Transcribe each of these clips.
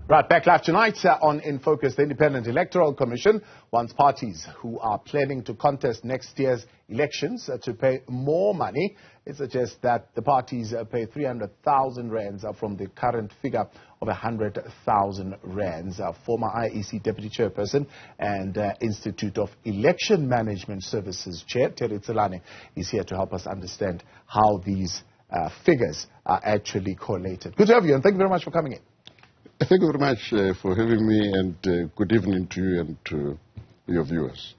Right, back live tonight on In Focus. The Independent Electoral Commission wants parties who are planning to contest next year's elections to pay more money. It suggests that the parties pay 300,000 rands from the current figure of 100,000 rands. Former IEC Deputy Chairperson and Institute of Election Management Services Chair, Terry Tselane, is here to help us understand how these figures are actually correlated. Good to have you, and thank you very much for coming in. Thank you very much for having me, and good evening to you and to your viewers.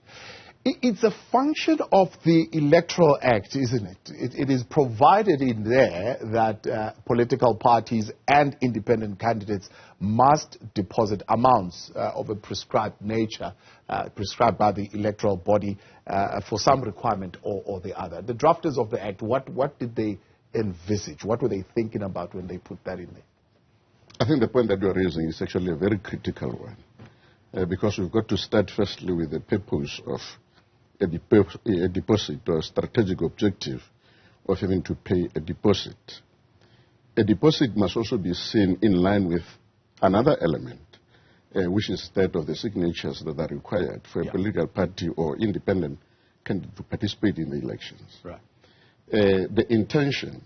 It's a function of the Electoral Act, isn't it? It is provided in there that political parties and independent candidates must deposit amounts of a prescribed nature, prescribed by the electoral body for some requirement or the other. The drafters of the Act, what did they envisage? What were they thinking about when they put that in there? I think the point that you're raising is actually a very critical one, because we've got to start firstly with the purpose of a deposit or a strategic objective of having to pay a deposit. A deposit must also be seen in line with another element, which is that of the signatures that are required for a political party or independent candidate to participate in the elections. Right. The intention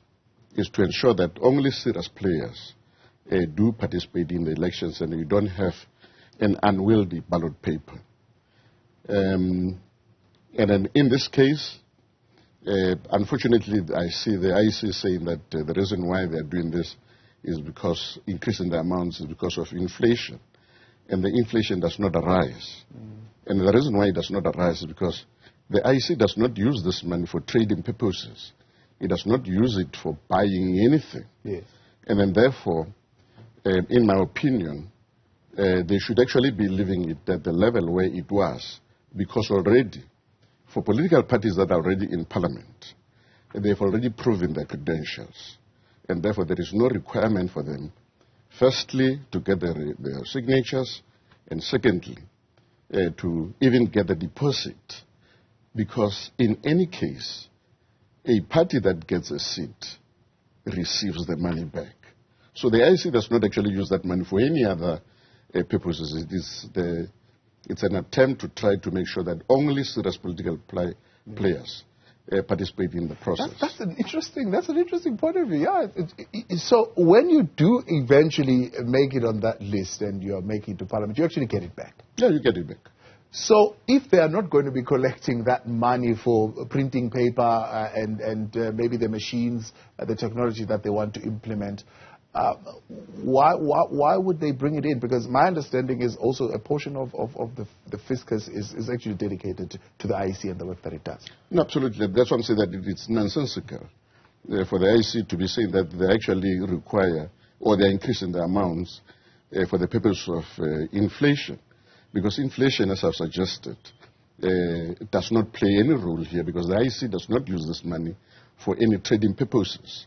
is to ensure that only serious players do participate in the elections, and you don't have an unwieldy ballot paper. And then in this case, unfortunately, I see the IEC saying that the reason why they're doing this is because increasing the amounts is because of inflation. And the inflation does not arise. And the reason why it does not arise is because the IEC does not use this money for trading purposes. It does not use it for buying anything. Yes. And then therefore, in my opinion, they should actually be leaving it at the level where it was, because already, for political parties that are already in parliament, they've already proven their credentials, and therefore there is no requirement for them, firstly, to get their signatures, and secondly, to even get the deposit, because in any case, a party that gets a seat receives the money back. So the IEC does not actually use that money for any other purposes. It's an attempt to try to make sure that only serious political players participate in the process. That's an interesting point of view. Yeah. So when you do eventually make it on that list and you're making it to Parliament, you actually get it back. Yeah, you get it back. So if they are not going to be collecting that money for printing paper and maybe the machines, the technology that they want to implement, why would they bring it in? Because my understanding is also a portion of the fiscus is actually dedicated to the IEC and the work that it does. No, absolutely. That's why I'm saying that it's nonsensical for the IEC to be saying that they actually require or they're increasing the amounts for the purpose of inflation. Because inflation, as I've suggested, does not play any role here, because the IEC does not use this money for any trading purposes.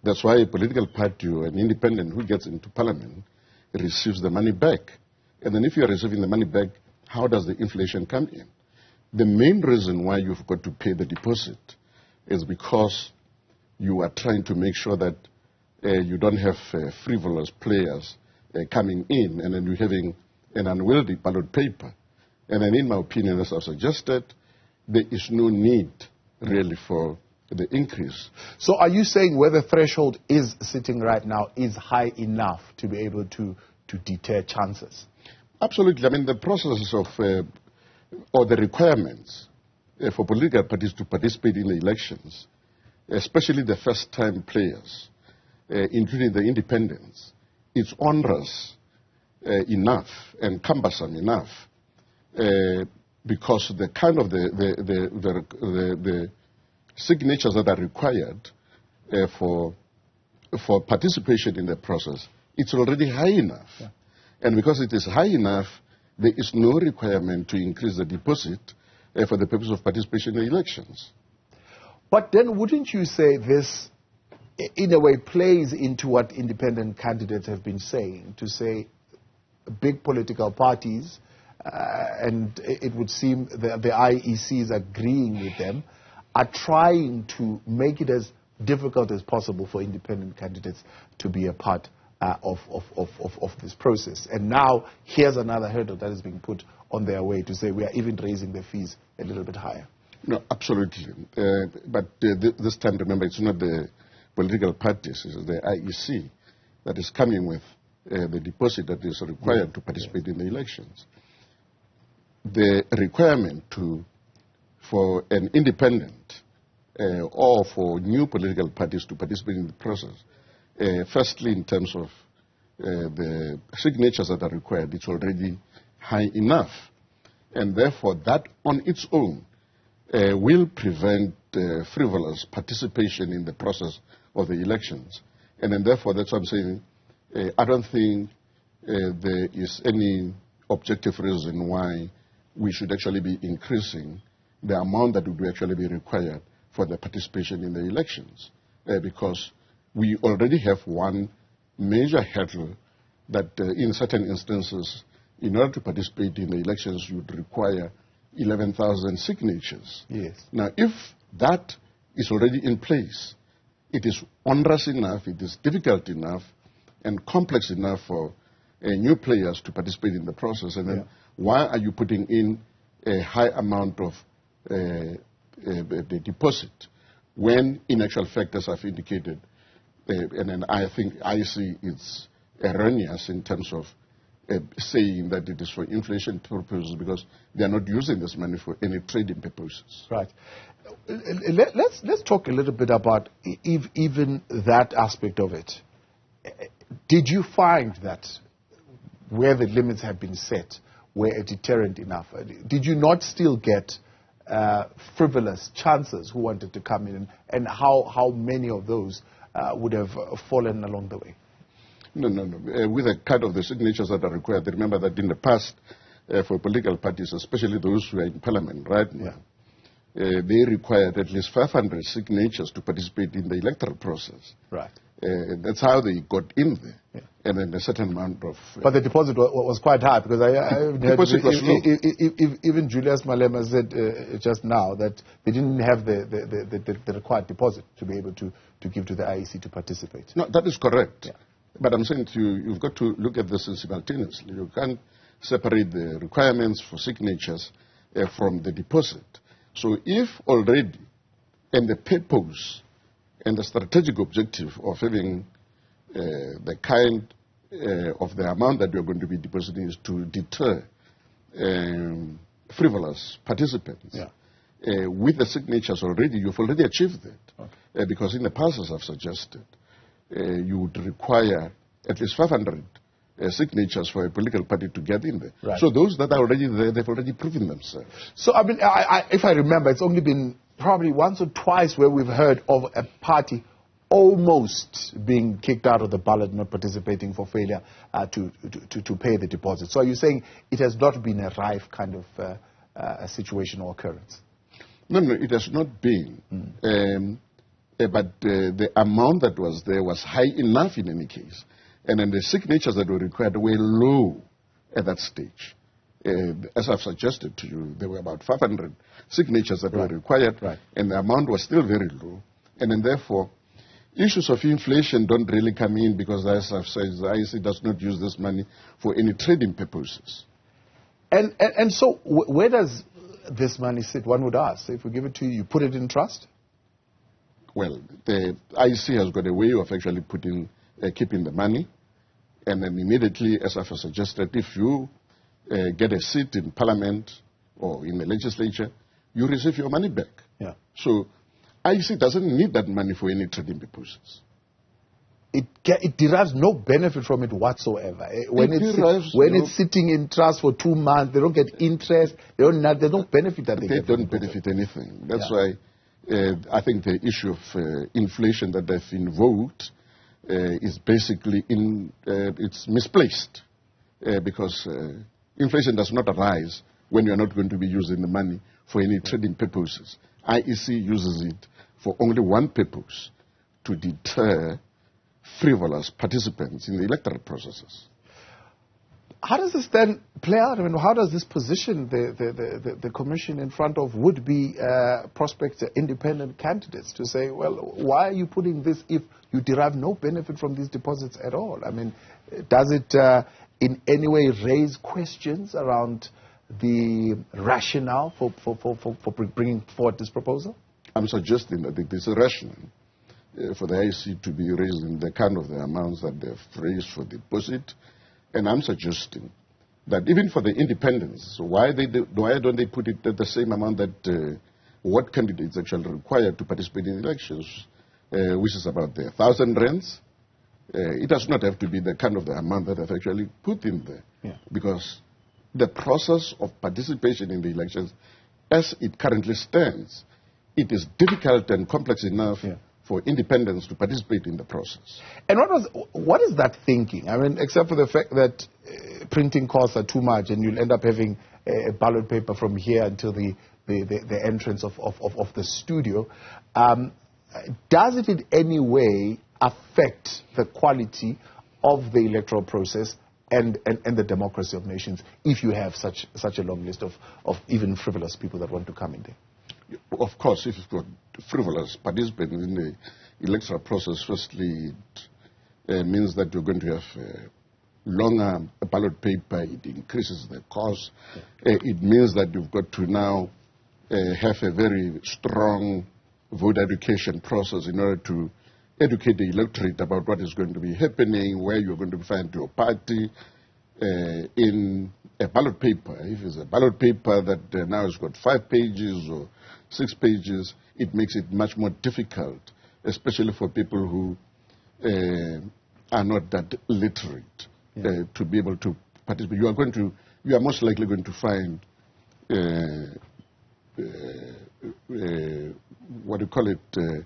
That's why a political party or an independent who gets into parliament receives the money back. And then if you are receiving the money back, how does the inflation come in? The main reason why you've got to pay the deposit is because you are trying to make sure that you don't have frivolous players coming in, and then you're having an unwieldy ballot paper. And then in my opinion, as I've suggested, there is no need really for the increase. So are you saying where the threshold is sitting right now is high enough to be able to deter chances? Absolutely. I mean, the process of, or the requirements for political parties to participate in the elections, especially the first-time players, including the independents, it's onerous enough and cumbersome enough because the kind of the signatures that are required for participation in the process, it's already high enough. Yeah. And because it is high enough, there is no requirement to increase the deposit for the purpose of participation in the elections. But then wouldn't you say this, in a way, plays into what independent candidates have been saying, to say big political parties, and it would seem the IEC is agreeing with them, are trying to make it as difficult as possible for independent candidates to be a part of this process. And now here's another hurdle that is being put on their way to say we are even raising the fees a little bit higher. No, absolutely. But this time, remember, it's not the political parties, it's the IEC that is coming with the deposit that is required to participate in the elections. The requirement for an independent or for new political parties to participate in the process, firstly, in terms of the signatures that are required, it's already high enough. And therefore, that on its own will prevent frivolous participation in the process of the elections. And then therefore, that's what I'm saying. I don't think there is any objective reason why we should actually be increasing the amount that would actually be required for the participation in the elections. Because we already have one major hurdle that in certain instances, in order to participate in the elections, you would require 11,000 signatures. Yes. Now, if that is already in place, it is onerous enough, it is difficult enough, and complex enough for new players to participate in the process. And then why are you putting in a high amount of the deposit when, in actual fact, as I've indicated, and then I think IEC is erroneous in terms of saying that it is for inflation purposes because they are not using this money for any trading purposes. Right. Let's talk a little bit about even that aspect of it. Did you find that where the limits have been set were a deterrent enough? Did you not still get frivolous chances who wanted to come in, and how many of those would have fallen along the way? No. With the cut of the signatures that are required, remember that in the past, for political parties, especially those who are in parliament right now, they required at least 500 signatures to participate in the electoral process. Right. That's how they got in there. Yeah. And then a certain amount of... but the deposit was quite high, because I heard even Julius Malema said just now that they didn't have the required deposit to be able to give to the IEC to participate. No, that is correct. Yeah. But I'm saying to you, you've got to look at this simultaneously. You can't separate the requirements for signatures from the deposit. So if already, and the purpose and the strategic objective of having the kind of the amount that you're going to be depositing is to deter frivolous participants, with the signatures already, you've already achieved that. Okay. Because in the past, as I've suggested, you would require at least 500 signatures for a political party to get in there. Right. So those that are already there, they've already proven themselves. So, I mean, if I remember, it's only been probably once or twice where we've heard of a party almost being kicked out of the ballot, not participating for failure to pay the deposit. So are you saying it has not been a rife kind of a situation or occurrence? No, it has not been. But the amount that was there was high enough in any case. And then the signatures that were required were low at that stage. As I've suggested to you, there were about 500 signatures that were required, and the amount was still very low. And then therefore, issues of inflation don't really come in because, as I've said, the IEC does not use this money for any trading purposes. And so where does this money sit? One would ask. If we give it to you, you put it in trust? Well, the IEC has got a way of actually keeping the money, and then immediately, as I've suggested, if you get a seat in parliament or in the legislature, you receive your money back. Yeah. So IEC doesn't need that money for any trading purposes. It derives no benefit from it whatsoever. When it's sitting in trust for 2 months, they don't get interest. They don't benefit that they get. They don't benefit anything. That's why I think the issue of inflation that they've invoked is basically it's misplaced because inflation does not arise when you're not going to be using the money for any trading purposes. IEC uses it for only one purpose, to deter frivolous participants in the electoral processes. How does this then play out? I mean, how does this position the commission in front of would-be prospective independent candidates to say, well, why are you putting this if you derive no benefit from these deposits at all? I mean, does it in any way raise questions around the rationale for bringing forward this proposal? I'm suggesting that it is rational for the IEC to be raising the kind of the amounts that they've raised for deposit. And I'm suggesting that even for the independents, why don't they put it at the same amount that what candidates actually require to participate in elections, which is about the 1,000 rands. It does not have to be the kind of the amount that they've actually put in there. Yeah. Because the process of participation in the elections, as it currently stands, it is difficult and complex enough for independents to participate in the process. And what is that thinking? I mean, except for the fact that printing costs are too much and you'll end up having a ballot paper from here until the entrance of the studio. Does it in any way affect the quality of the electoral process and the democracy of nations if you have such a long list of even frivolous people that want to come in there? Of course, if you've got frivolous participants in the electoral process, firstly, it means that you're going to have longer ballot paper. It increases the cost. It means that you've got to now have a very strong vote education process in order to educate the electorate about what is going to be happening, where you're going to find your party in a ballot paper. If it's a ballot paper that now has got 5 pages or 6 pages, it makes it much more difficult, especially for people who are not that literate, to be able to participate. You are most likely going to find what do you call it?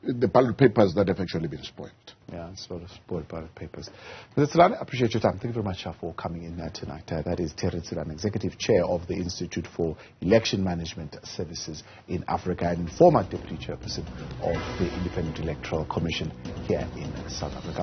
The ballot papers that have actually been spoiled. Yeah, sort of spoiled ballot papers. Mr. Tselane, I appreciate your time. Thank you very much for coming in tonight. That is Terry Tselane, Executive Chair of the Institute for Election Management Services in Africa and former Deputy Chairperson of the Independent Electoral Commission here in South Africa.